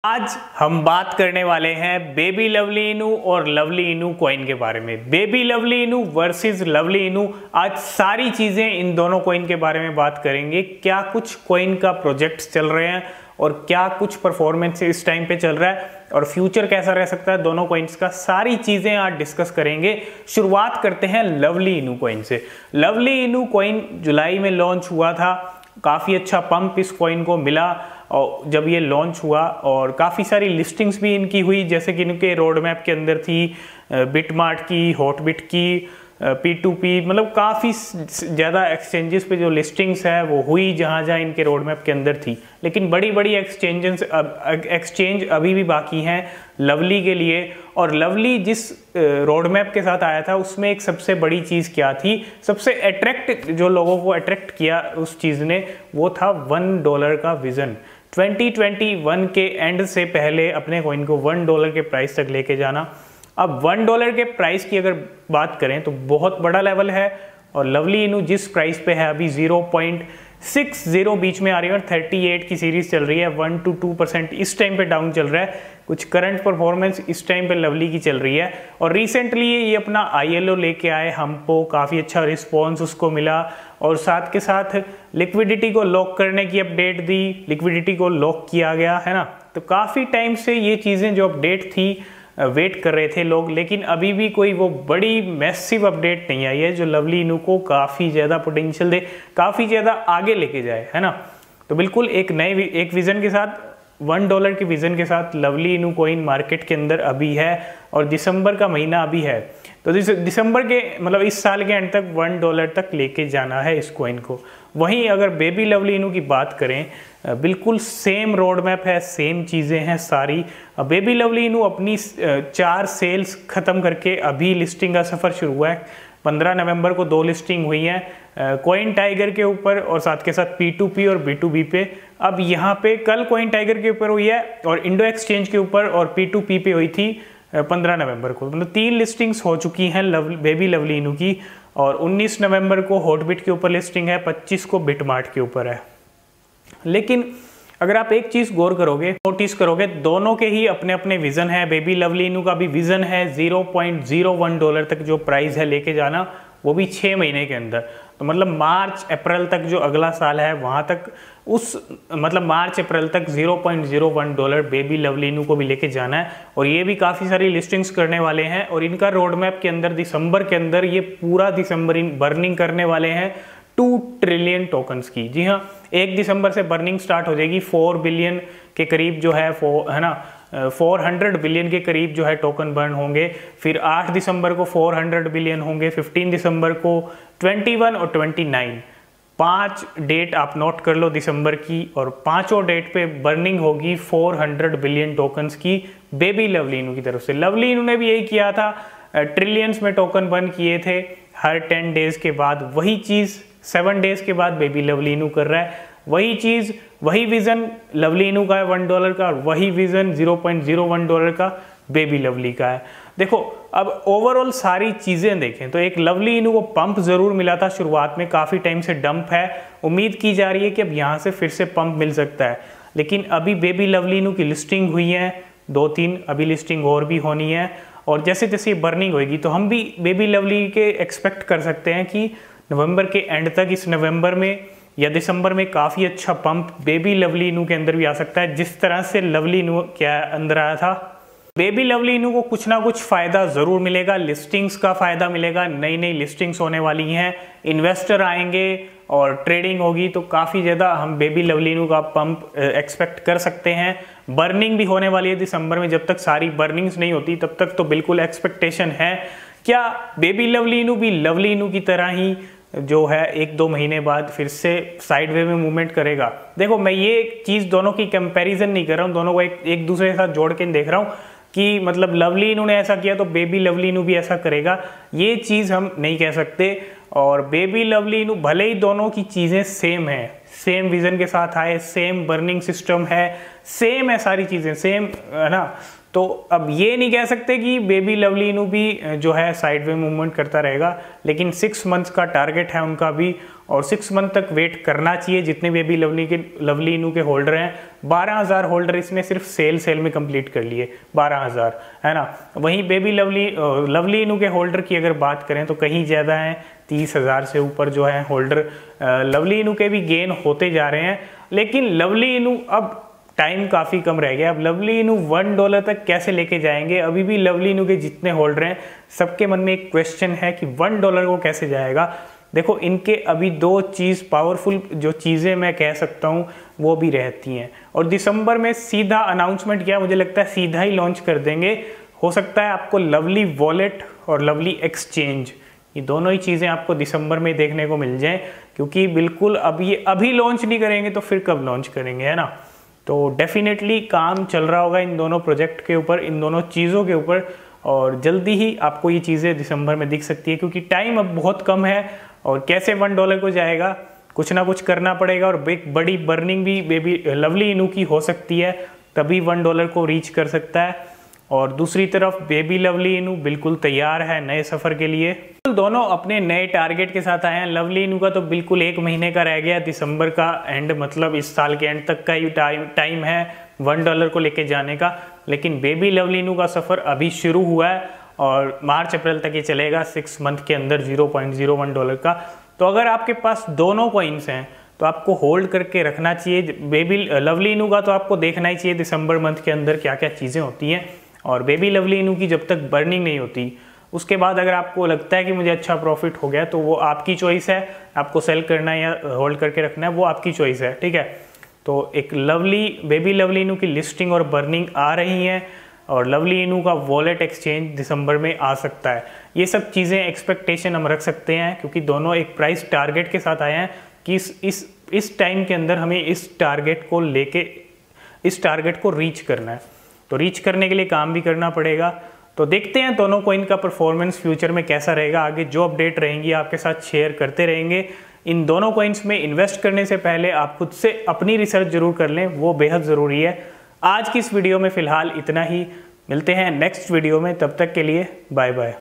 आज हम बात करने वाले हैं बेबी लवली इनू और लवली इनू कॉइन के बारे में। बेबी लवली इनू वर्सेस लवली इनू, आज सारी चीजें इन दोनों कॉइन के बारे में बात करेंगे। क्या कुछ कॉइन का प्रोजेक्ट्स चल रहे हैं और क्या कुछ परफॉर्मेंस इस टाइम पे चल रहा है और फ्यूचर कैसा रह सकता है दोनों कॉइन्स का, सारी चीजें आज डिस्कस करेंगे। शुरुआत करते हैं लवली इनू कॉइन से। लवली इनू कॉइन जुलाई में लॉन्च हुआ था, काफ़ी अच्छा पंप इस कॉइन को मिला और जब ये लॉन्च हुआ, और काफ़ी सारी लिस्टिंग्स भी इनकी हुई, जैसे कि इनके रोड मैप के अंदर थी बिटमार्ट की, हॉटबिट की, P2P, मतलब काफ़ी ज़्यादा एक्सचेंजेस पे जो लिस्टिंग्स है वो हुई जहाँ जहाँ इनके रोड मैप के अंदर थी। लेकिन बड़ी बड़ी एक्सचेंज अभी भी बाकी हैं लवली के लिए। और लवली जिस रोड मैप के साथ आया था उसमें एक सबसे बड़ी चीज़ क्या थी, सबसे अट्रैक्ट जो लोगों को अट्रैक्ट किया उस चीज़ ने, वो था $1 का विज़न। 2021 के एंड से पहले अपने कॉइन को $1 के प्राइस तक लेके जाना। अब $1 के प्राइस की अगर बात करें तो बहुत बड़ा लेवल है, और लवली इनू जिस प्राइस पे है अभी 0.60 बीच में आ रही है और 38 की सीरीज चल रही है, 1 to 2% इस टाइम पे डाउन चल रहा है। कुछ करंट परफॉर्मेंस इस टाइम पे लवली की चल रही है। और रिसेंटली ये अपना ILO लेके आए, हमको काफ़ी अच्छा रिस्पॉन्स उसको मिला, और साथ के साथ लिक्विडिटी को लॉक करने की अपडेट दी, लिक्विडिटी को लॉक किया गया है ना। तो काफ़ी टाइम से ये चीज़ें जो अपडेट थी वेट कर रहे थे लोग, लेकिन अभी भी कोई वो बड़ी मैसिव अपडेट नहीं आई है जो लवली इनू को काफ़ी ज़्यादा पोटेंशियल दे, काफ़ी ज़्यादा आगे लेके जाए, है ना। तो बिल्कुल एक विज़न के साथ, $1 के विज़न के साथ लवली इनू कॉइन मार्केट के अंदर अभी है, और दिसंबर का महीना अभी है। तो दिसंबर के मतलब इस साल के एंड तक $1 तक लेके जाना है इस कॉइन को। वहीं अगर बेबी लवली इनू की बात करें, बिल्कुल सेम रोड मैप है, सेम चीज़ें हैं सारी। बेबी लवली इनू अपनी 4 सेल्स ख़त्म करके अभी लिस्टिंग का सफ़र शुरू हुआ है। 15 नवंबर को 2 लिस्टिंग हुई हैं, कॉइन टाइगर के ऊपर और साथ के साथ P2P और B2B पे। अब यहाँ पे कल कॉइन टाइगर के ऊपर हुई है और इंडो एक्सचेंज के ऊपर, और P2P पे हुई थी 15 नवंबर को। मतलब 3 लिस्टिंग्स हो चुकी हैं बेबी लवली इनू की, और 19 नवंबर को हॉटबिट के ऊपर लिस्टिंग है, 25 को बिटमार्ट के ऊपर है। लेकिन अगर आप एक चीज़ गौर करोगे, नोटिस करोगे, दोनों के ही अपने अपने विज़न है। बेबी लवली इनू का भी विज़न है $0.01 तक जो प्राइस है लेके जाना, वो भी 6 महीने के अंदर। तो मतलब मार्च अप्रैल तक जो अगला साल है वहाँ तक, मतलब मार्च अप्रैल तक $0.01 बेबी लवली इनू को भी लेके जाना है। और ये भी काफ़ी सारी लिस्टिंग्स करने वाले हैं, और इनका रोड मैप के अंदर दिसंबर के अंदर ये पूरा दिसंबर बर्निंग करने वाले हैं 2 ट्रिलियन टोकन्स की। जी हाँ, 1 दिसंबर से बर्निंग स्टार्ट हो जाएगी। 4 बिलियन के करीब जो है ना, 400 बिलियन के करीब जो है टोकन बर्न होंगे। फिर 8 दिसंबर को 400 बिलियन होंगे, 15 दिसंबर को 21 और 29, 5 डेट आप नोट कर लो दिसंबर की, और 5 डेट पे बर्निंग होगी 400 बिलियन टोकन्स की बेबी लवली इनू की तरफ से। लवली इनू ने भी यही किया था, ट्रिलियंस में टोकन बर्न किए थे हर 10 डेज के बाद। वही चीज़ 7 डेज के बाद बेबी लवली इनू कर रहा है। वही चीज़, वही विज़न लवली इनू का है $1 का, और वही विज़न $0.01 का बेबी लवली का है। देखो अब ओवरऑल सारी चीज़ें देखें तो एक लवली इनू को पंप ज़रूर मिला था शुरुआत में, काफ़ी टाइम से डंप है। उम्मीद की जा रही है कि अब यहाँ से फिर से पंप मिल सकता है। लेकिन अभी बेबी लवली इनू की लिस्टिंग हुई है 2-3, अभी लिस्टिंग और भी होनी है, और जैसे जैसे ये बर्निंग होगी तो हम भी बेबी लवली के एक्सपेक्ट कर सकते हैं कि नवंबर के एंड तक, इस नवंबर में या दिसंबर में काफ़ी अच्छा पंप बेबी लवली इनू के अंदर भी आ सकता है, जिस तरह से लवली इनू क्या अंदर आया था। बेबी लवली इनू को कुछ ना कुछ फ़ायदा ज़रूर मिलेगा, लिस्टिंग्स का फ़ायदा मिलेगा, नई नई लिस्टिंग्स होने वाली हैं, इन्वेस्टर आएंगे और ट्रेडिंग होगी, तो काफ़ी ज़्यादा हम बेबी लवली इनू का पंप एक्सपेक्ट कर सकते हैं। बर्निंग भी होने वाली है दिसंबर में, जब तक सारी बर्निंग्स नहीं होती तब तक तो बिल्कुल एक्सपेक्टेशन है। क्या बेबी लवली इनू भी लवली इनू की तरह ही जो है 1-2 महीने बाद फिर से साइड वे में मूवमेंट करेगा? देखो मैं ये चीज़ दोनों की कंपैरिजन नहीं कर रहा हूँ, दोनों को एक दूसरे के साथ जोड़ के देख रहा हूँ कि मतलब लवली इनू ने ऐसा किया तो बेबी लवली इनू भी ऐसा करेगा, ये चीज़ हम नहीं कह सकते। और बेबी लवली इनू भले ही दोनों की चीज़ें सेम हैं, सेम विज़न के साथ आए, सेम बर्निंग सिस्टम है, सेम है, सारी चीज़ें सेम है ना। तो अब ये नहीं कह सकते कि बेबी लवली इनू भी जो है साइडवे मूवमेंट करता रहेगा, लेकिन 6 मंथ्स का टारगेट है उनका भी, और 6 मंथ तक वेट करना चाहिए जितने बेबी लवली इनू के होल्डर हैं। 12,000 होल्डर इसने सिर्फ सेल में कंप्लीट कर लिए, 12,000 है ना। वहीं बेबी लवली इनू के होल्डर की अगर बात करें तो कहीं ज़्यादा हैं, 30,000 से ऊपर जो है होल्डर लवली इनू के भी गेन होते जा रहे हैं। लेकिन लवली इनू अब टाइम काफ़ी कम रह गया, अब लवली इनू $1 तक कैसे लेके जाएंगे। अभी भी लवली इनू के जितने होल्डर हैं सबके मन में एक क्वेश्चन है कि $1 को कैसे जाएगा। देखो इनके अभी 2 चीज़ पावरफुल जो चीज़ें मैं कह सकता हूँ वो भी रहती हैं, और दिसंबर में सीधा अनाउंसमेंट किया, मुझे लगता है सीधा ही लॉन्च कर देंगे। हो सकता है आपको लवली वॉलेट और लवली एक्सचेंज, ये दोनों ही चीज़ें आपको दिसंबर में देखने को मिल जाएं, क्योंकि बिल्कुल अभी लॉन्च नहीं करेंगे तो फिर कब लॉन्च करेंगे, है ना। तो डेफिनेटली काम चल रहा होगा इन दोनों प्रोजेक्ट के ऊपर, इन दोनों चीज़ों के ऊपर, और जल्दी ही आपको ये चीज़ें दिसंबर में दिख सकती है, क्योंकि टाइम अब बहुत कम है। और कैसे $1 को जाएगा, कुछ ना कुछ करना पड़ेगा, और एक बड़ी बर्निंग भी बेबी लवली इनू की हो सकती है, तभी $1 को रीच कर सकता है। और दूसरी तरफ बेबी लवली इनू बिल्कुल तैयार है नए सफ़र के लिए। दोनों अपने नए टारगेट के साथ आए हैं। लवली इनू का तो बिल्कुल 1 महीने का रह गया, दिसंबर का एंड, मतलब इस साल के एंड तक का ही टाइम है $1 को लेके जाने का। लेकिन बेबी लवली इनू का सफ़र अभी शुरू हुआ है और मार्च अप्रैल तक ये चलेगा, 6 मंथ के अंदर $0.01 का। तो अगर आपके पास दोनों कॉइन्स हैं तो आपको होल्ड करके रखना चाहिए। बेबी लवली इनू का तो आपको देखना ही चाहिए दिसंबर मंथ के अंदर क्या क्या चीज़ें होती हैं, और बेबी लवली इनू की जब तक बर्निंग नहीं होती उसके बाद अगर आपको लगता है कि मुझे अच्छा प्रॉफिट हो गया तो वो आपकी चॉइस है, आपको सेल करना है या होल्ड करके रखना है, वो आपकी चॉइस है, ठीक है। तो एक बेबी लवली इनू की लिस्टिंग और बर्निंग आ रही है, और लवली इनू का वॉलेट एक्सचेंज दिसंबर में आ सकता है। ये सब चीज़ें एक्सपेक्टेशन हम रख सकते हैं, क्योंकि दोनों एक प्राइस टारगेट के साथ आए हैं कि इस टाइम के अंदर हमें इस टारगेट को रीच करना है। तो रीच करने के लिए काम भी करना पड़ेगा। तो देखते हैं दोनों कॉइन का परफॉर्मेंस फ्यूचर में कैसा रहेगा। आगे जो अपडेट रहेंगी आपके साथ शेयर करते रहेंगे। इन दोनों कॉइन्स में इन्वेस्ट करने से पहले आप खुद से अपनी रिसर्च जरूर कर लें, वो बेहद ज़रूरी है। आज की इस वीडियो में फ़िलहाल इतना ही, मिलते हैं नेक्स्ट वीडियो में, तब तक के लिए बाय बाय।